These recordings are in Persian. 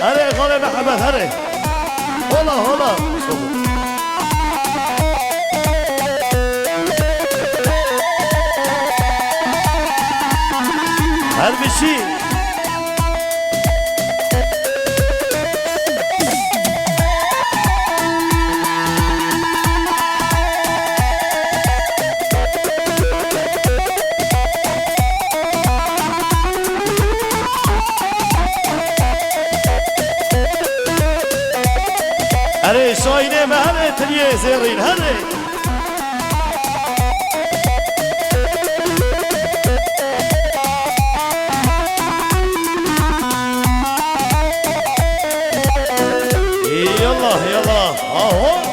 هره غالي محمد هره هلا هلا هر بشي هره شاینه به هره تریه زیرین هره يلا يلا اهو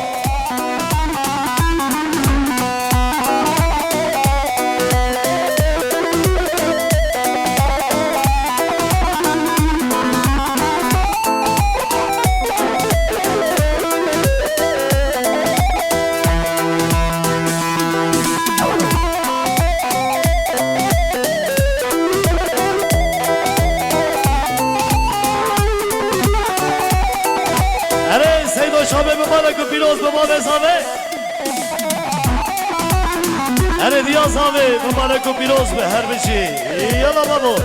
شابه مبارک و پیروز به ما بزاوه اره دیا زاوه مبارک و پیروز به هر بچی یلا بابو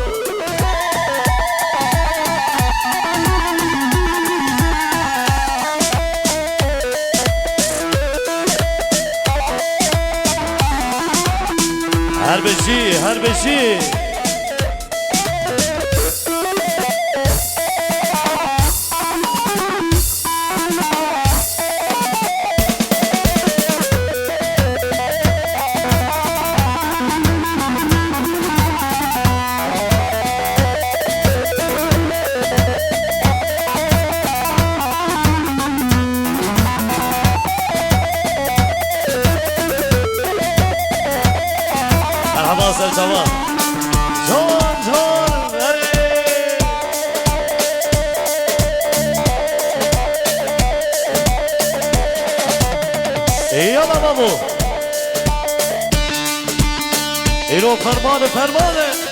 هر بچی هر بچی مرحبا جوان جان جان یالا بابو اینو فرمانه